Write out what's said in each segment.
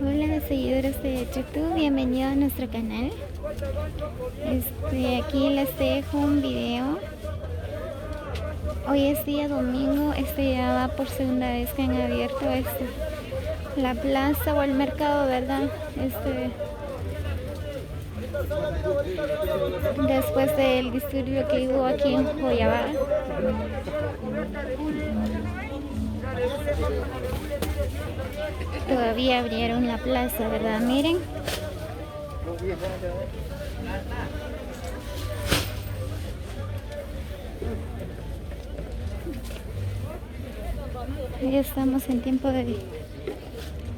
Hola seguidores de YouTube, bienvenidos a nuestro canal. Aquí les dejo un video. Hoy es día domingo, ya va por segunda vez que han abierto la plaza o el mercado, ¿verdad? Después del disturbio que hubo aquí en Joyabá. Todavía abrieron la plaza, ¿verdad? Miren. Hoy estamos en tiempo de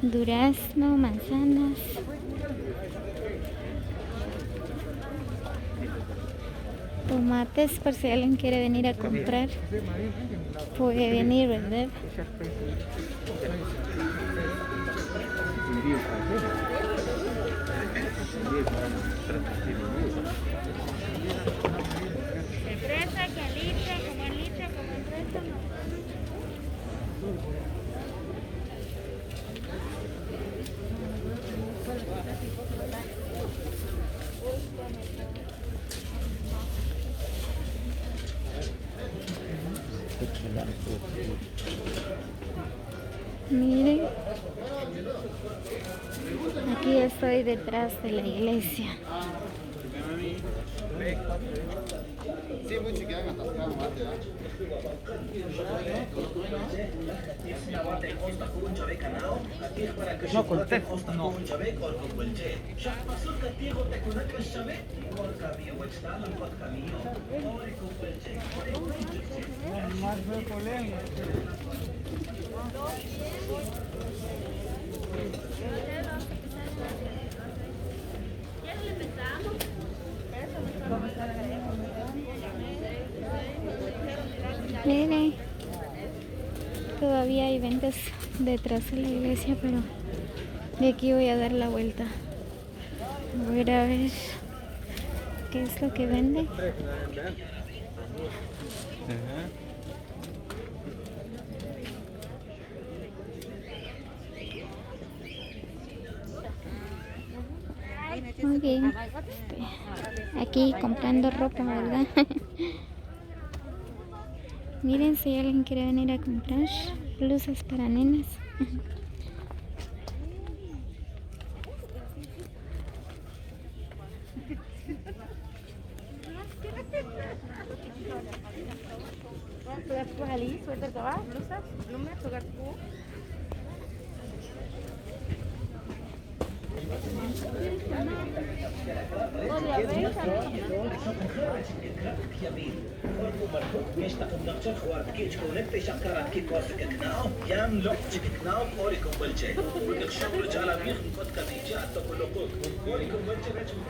durazno, manzanas. Tomates, por si alguien quiere venir a comprar, puede venir, ¿verdad? Miren, aquí estoy detrás de la iglesia. Sí, mucho que hagan atascado mate, No, contexto, no. Más de polémica. Miren, todavía hay ventas detrás de la iglesia, pero de aquí voy a dar la vuelta. Voy a ir a ver qué es lo que vende. Muy bien. Aquí comprando ropa, ¿verdad? Miren, si alguien quiere venir a comprar blusas para nenas.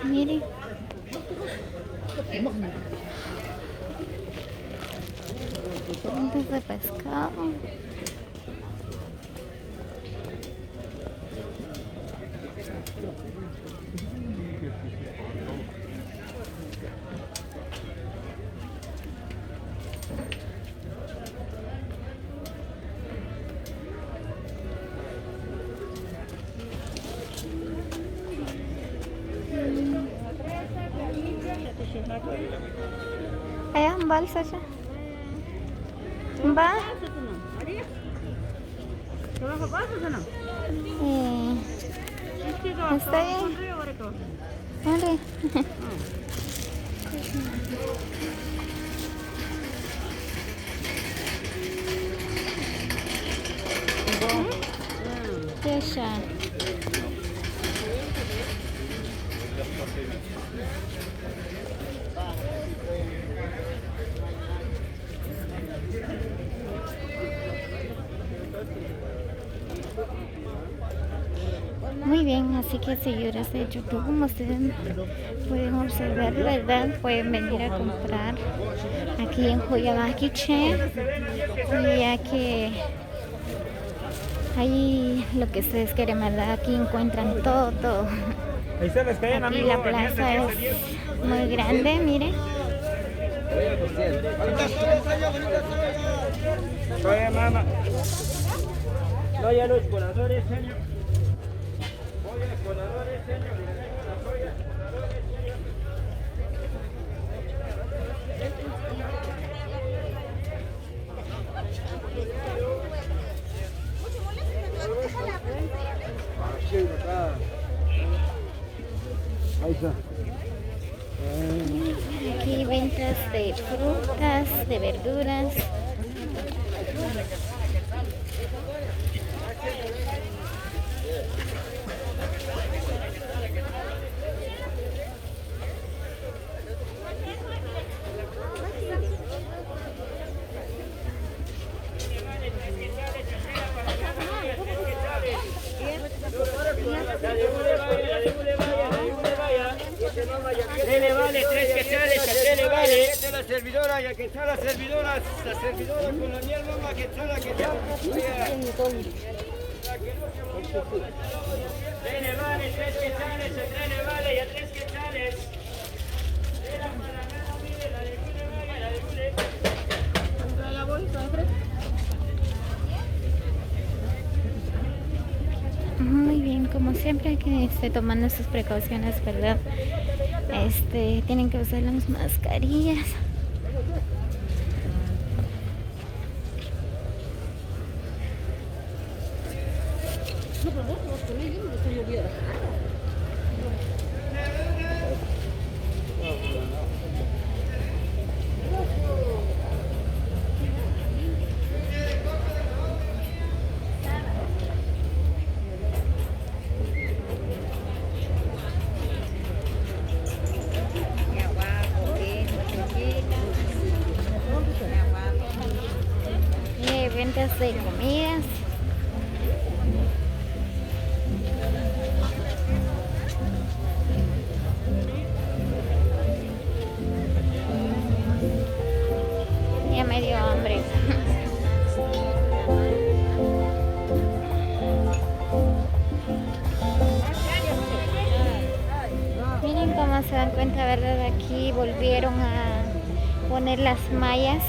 Miren. Puntas de pescado. Allá, un balsa ya. Va. Está bien. Vale. Ya. Muy bien, así que seguidores de YouTube, como ustedes pueden observar, ¿verdad? Pueden venir a comprar aquí en Joyabá Quiché, ya que ahí lo que ustedes quieren, ¿verdad? Aquí encuentran todo. Aquí la plaza es muy grande, miren. Oye, mamá. No, ya los corazones, señor. Ahí está. Aquí ventas de frutas, de verduras. Le vale 3 quetzales, a 3 le vale. La servidora, ya que está la servidora con la miel, mamá, que está la que está. 3 le vale, 3 quetzales, a 3 le vale, ya 3 quetzales. Muy bien, como siempre hay que estar tomando sus precauciones, ¿verdad? Tienen que usar las mascarillas. Ventas de comidas. Ya me dio hambre. Miren cómo se dan cuenta, ¿verdad? Aquí volvieron a poner las mallas.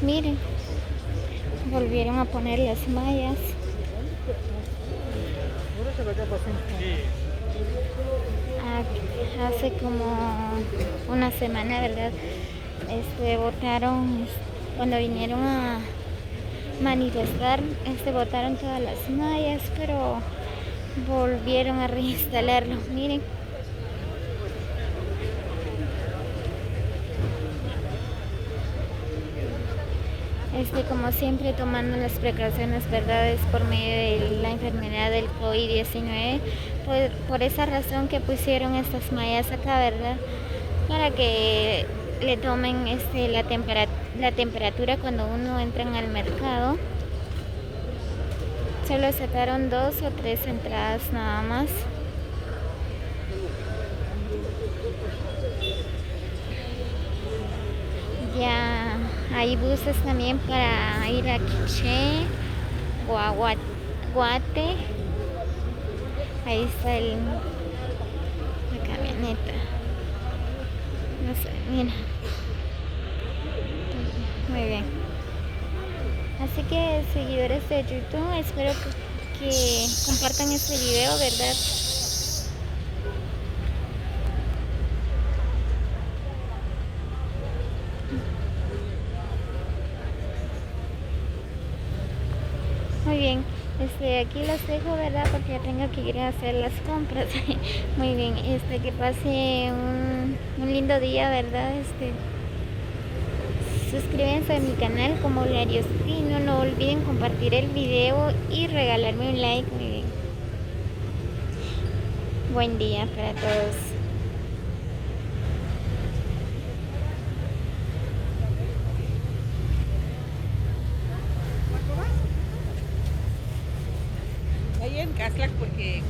Miren, volvieron a poner las mallas. Hace como una semana, ¿verdad? Botaron, cuando vinieron a manifestar, botaron todas las mallas, pero volvieron a reinstalarlo. Miren. Como siempre, tomando las precauciones, ¿verdad? Es por medio de la enfermedad del COVID-19. Por esa razón que pusieron estas mallas acá, ¿verdad? Para que le tomen la temperatura cuando uno entra al mercado. Solo sacaron 2 o 3 entradas nada más. Ya hay buses también para ir a Quiché o a Guate. Ahí está la camioneta. No sé, mira. Muy bien. Así que, seguidores de YouTube, espero que compartan este video, ¿verdad? Muy bien, aquí los dejo, ¿verdad? Porque ya tengo que ir a hacer las compras. Muy bien, que pase un lindo día, ¿verdad? Suscríbanse a mi canal como Lario Espino. No olviden compartir el video y regalarme un like. Muy bien. Buen día para todos. Ahí en Caslac porque